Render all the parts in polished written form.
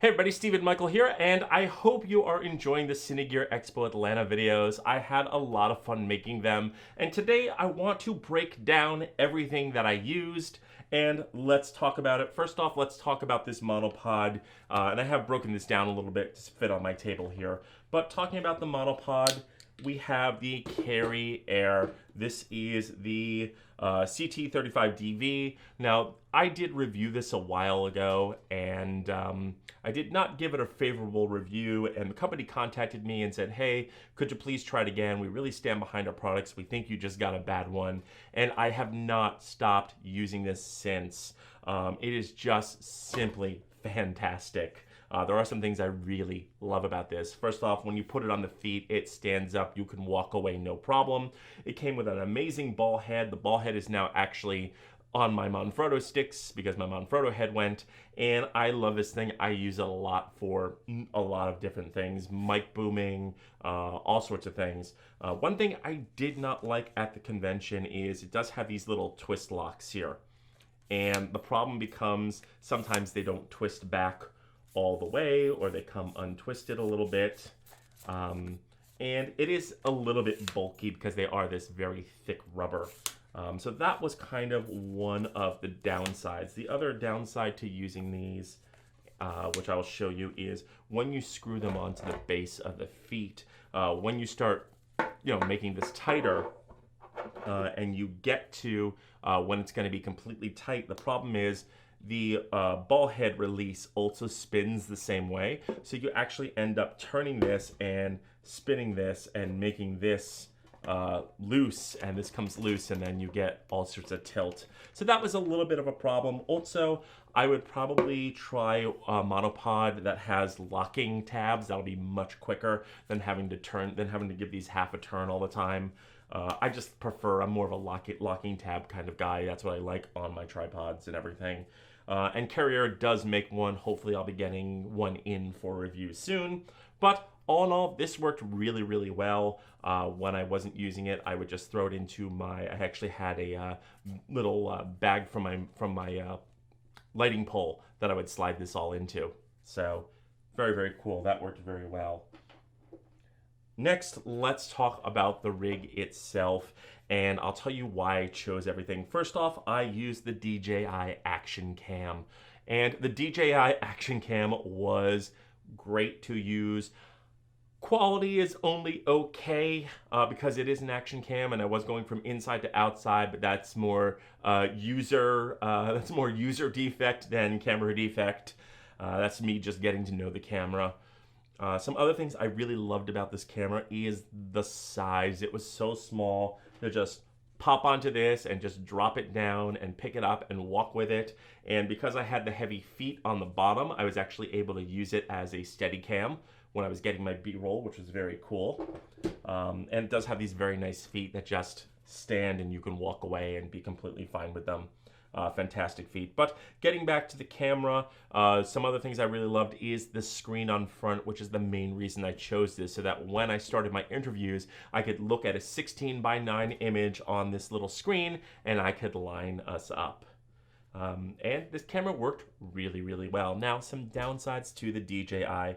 Hey everybody, Stephen Michael here, and I hope you are enjoying the Cine Expo Atlanta videos. I had a lot of fun making them, and today I want to break down everything that I used, and let's talk about it. First off, let's talk about this monopod, and I have broken this down a little bit to fit on my table here. But talking about the monopod, we have the Carry Air. This is the CT35DV. Now, I did review this a while ago, and I did not give it a favorable review, and the company contacted me and said, hey, could you please try it again? We really stand behind our products. We think you just got a bad one. And I have not stopped using this since. It is just simply fantastic. There are some things I really love about this. First off, when you put it on the feet, it stands up. You can walk away no problem. It came with an amazing ball head. The ball head is now actually on my Manfrotto sticks because my Manfrotto head went, and I love this thing. I use it a lot for a lot of different things, mic booming, all sorts of things. One thing I did not like at the convention is it does have these little twist locks here, and the problem becomes sometimes they don't twist back all the way, or they come untwisted a little bit. And it is a little bit bulky because they are this very thick rubber. So that was kind of one of the downsides. The other downside to using these, which I will show you, is when you screw them onto the base of the feet, when you start, making this tighter, and you get to when it's going to be completely tight, the problem is the ball head release also spins the same way. So you actually end up turning this and spinning this and making this loose, and this comes loose, and then you get all sorts of tilt. So that was a little bit of a problem. Also, I would probably try a monopod that has locking tabs. That'll be much quicker than having to give these half a turn all the time. I just prefer, I'm more of a locking tab kind of guy. That's what I like on my tripods and everything. And Carrier does make one. Hopefully I'll be getting one in for review soon. But all in all, this worked really, really well. When I wasn't using it, I would just throw it into I actually had a little bag from my lighting pole that I would slide this all into. So very, very cool. That worked very well. Next, let's talk about the rig itself, and I'll tell you why I chose everything. First off, I used the DJI Action Cam, and the DJI Action Cam was great to use. Quality is only okay because it is an action cam, and I was going from inside to outside, but that's more user defect than camera defect. That's me just getting to know the camera. Some other things I really loved about this camera is the size. It was so small to just pop onto this and just drop it down and pick it up and walk with it. And because I had the heavy feet on the bottom, I was actually able to use it as a steady cam when I was getting my B-roll, which was very cool. And it does have these very nice feet that just stand and you can walk away and be completely fine with them. Fantastic feet. But getting back to the camera, some other things I really loved is the screen on front, which is the main reason I chose this, so that when I started my interviews, I could look at a 16:9 image on this little screen and I could line us up. And this camera worked really, really well. Now, some downsides to the DJI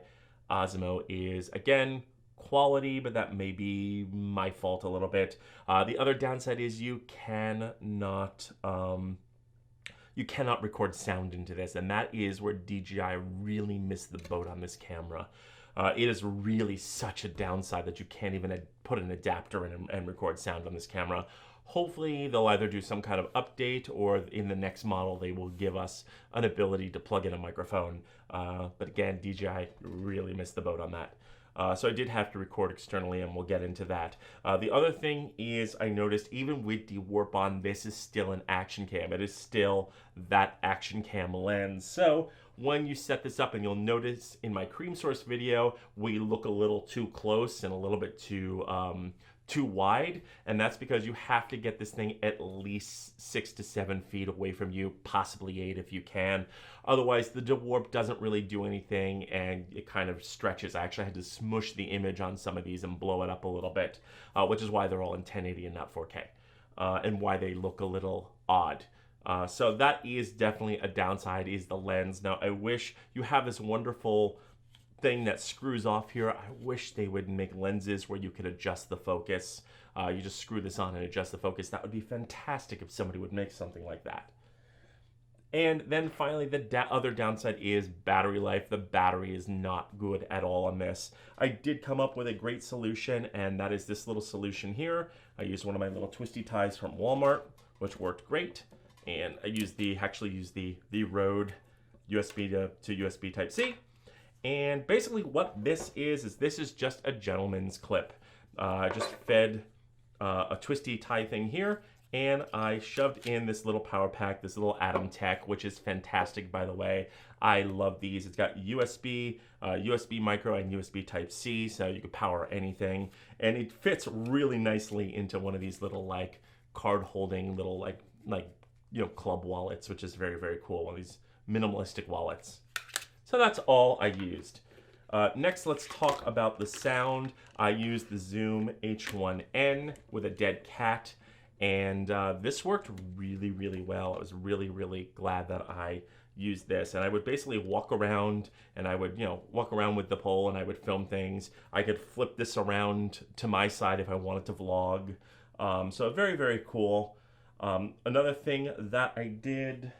Osmo is, again, quality, but that may be my fault a little bit. The other downside is you cannot record sound into this, and that is where DJI really missed the boat on this camera. It is really such a downside that you can't even put an adapter in and record sound on this camera. Hopefully they'll either do some kind of update, or in the next model they will give us an ability to plug in a microphone. But again, DJI really missed the boat on that. So I did have to record externally, and we'll get into that. The other thing is, I noticed even with dewarp on, this is still an action cam. It is still that action cam lens. So when you set this up, and you'll notice in my cream source video, we look a little too close and a little bit too wide, and that's because you have to get this thing at least 6 to 7 feet away from you, possibly 8 if you can. Otherwise, the dewarp doesn't really do anything, and it kind of stretches. I actually had to smush the image on some of these and blow it up a little bit, which is why they're all in 1080 and not 4K, and why they look a little odd. So that is definitely a downside, is the lens. Now, I wish you have this wonderful thing that screws off here. I wish they would make lenses where you could adjust the focus. You just screw this on and adjust the focus. That would be fantastic if somebody would make something like that. And then finally, the other downside is battery life. The battery is not good at all on this. I did come up with a great solution, and that is this little solution here. I used one of my little twisty ties from Walmart, which worked great. And I actually used the Rode USB to USB Type-C. And basically what this is this is just a gentleman's clip. I just fed a twisty tie thing here, and I shoved in this little power pack, this little Atom Tech, which is fantastic, by the way. I love these. It's got USB, USB micro, and USB Type-C, so you can power anything. And it fits really nicely into one of these little like card-holding little like club wallets, which is very, very cool. One of these minimalistic wallets. So that's all I used. Next, let's talk about the sound. I used the Zoom H1N with a dead cat. And this worked really, really well. I was really, really glad that I used this. And I would basically walk around, and I would, walk around with the pole, and I would film things. I could flip this around to my side if I wanted to vlog. So very, very cool. Another thing that I did,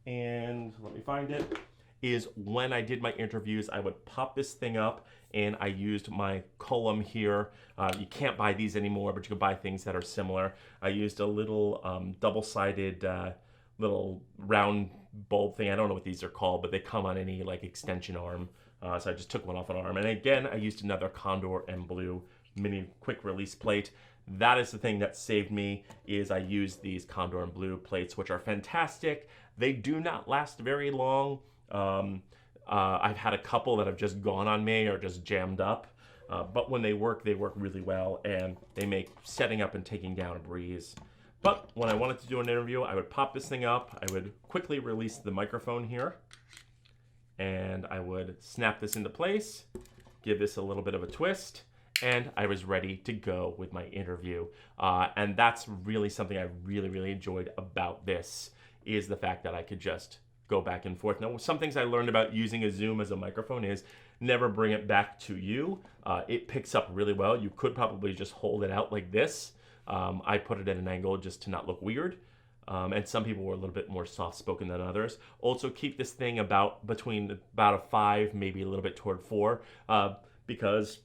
and let me find it, is when I did my interviews, I would pop this thing up, and I used my column here. You can't buy these anymore, but you can buy things that are similar. I used a little double-sided little round bulb thing. I don't know what these are called, but they come on any like extension arm. So I just took one off an arm. And again, I used another Condor and Blue mini quick release plate. That is the thing that saved me, is I used these Condor and Blue plates, which are fantastic. They do not last very long. I've had a couple that have just gone on me or just jammed up, but when they work really well, and they make setting up and taking down a breeze. But when I wanted to do an interview, I would pop this thing up, I would quickly release the microphone here, and I would snap this into place, give this a little bit of a twist, and I was ready to go with my interview. And that's really something I really, really enjoyed about this, is the fact that I could just go back and forth. Now, some things I learned about using a Zoom as a microphone is never bring it back to you. It picks up really well. You could probably just hold it out like this. I put it at an angle just to not look weird. And some people were a little bit more soft-spoken than others. Also, keep this thing between about a 5, maybe a little bit toward 4, because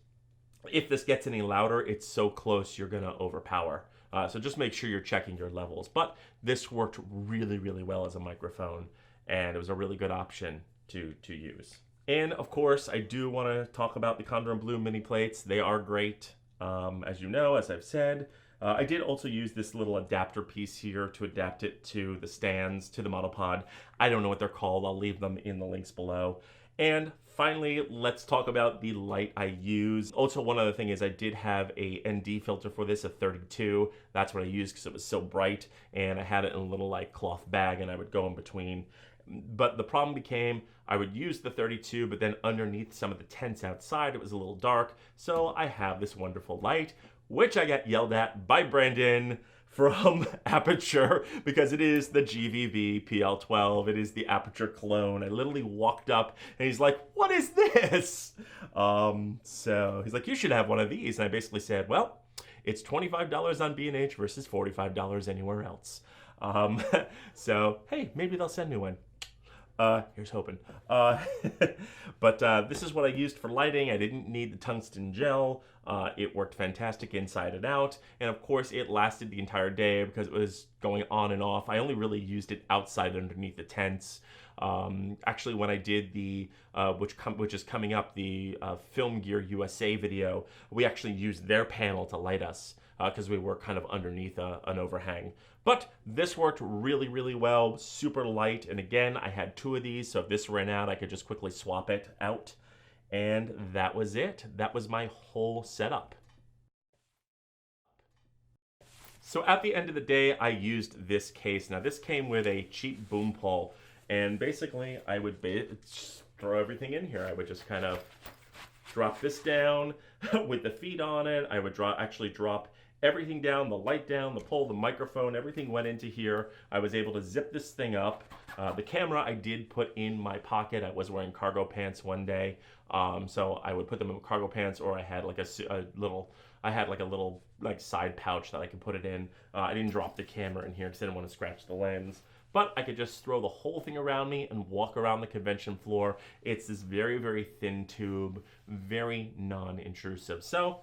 if this gets any louder, it's so close you're gonna overpower. So just make sure you're checking your levels. But this worked really, really well as a microphone, and it was a really good option to use. And of course, I do want to talk about the Condor and Blue mini plates. They are great, as you know, as I've said. I did also use this little adapter piece here to adapt it to the stands, to the monopod. I don't know what they're called. I'll leave them in the links below. And finally, let's talk about the light I use. Also, one other thing is I did have a ND filter for this, a 32. That's what I used because it was so bright, and I had it in a little like cloth bag, and I would go in between. But the problem became I would use the 32, but then underneath some of the tents outside, it was a little dark. So I have this wonderful light, which I got yelled at by Brandon from Aperture, because it is the GVV PL12. It is the Aperture clone. I literally walked up and he's like, "What is this?" So he's like, "You should have one of these." And I basically said, well, it's $25 on B&H versus $45 anywhere else. So, hey, maybe they'll send me one. Here's hoping. But this is what I used for lighting. I didn't need the tungsten gel. It worked fantastic inside and out. And of course, it lasted the entire day because it was going on and off. I only really used it outside underneath the tents. Actually, when I did the, which is coming up, the Film Gear USA video, we actually used their panel to light us because we were kind of underneath an overhang. But this worked really, really well, super light. And again, I had 2 of these, so if this ran out, I could just quickly swap it out. And that was it. That was my whole setup. So at the end of the day, I used this case. Now this came with a cheap boom pole, and basically I would throw everything in here. I would just kind of drop this down with the feet on it. I would actually drop everything down, the light down, the pole, the microphone, everything went into here. I was able to zip this thing up. The camera I did put in my pocket. I was wearing cargo pants one day, so I would put them in cargo pants, or I had like a little like side pouch that I could put it in. I didn't drop the camera in here because I didn't want to scratch the lens. But I could just throw the whole thing around me and walk around the convention floor. It's this very, very thin tube, very non-intrusive. So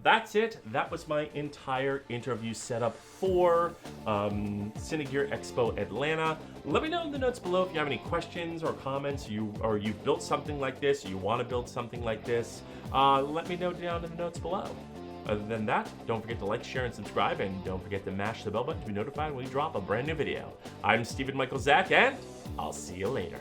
that's it. That was my entire interview setup for Cine Gear Expo Atlanta. Let me know in the notes below if you have any questions or comments, you've built something like this, or you want to build something like this. Let me know down in the notes below. Other than that, don't forget to like, share, and subscribe, and don't forget to mash the bell button to be notified when we drop a brand new video. I'm Stephen Michael Zach, and I'll see you later.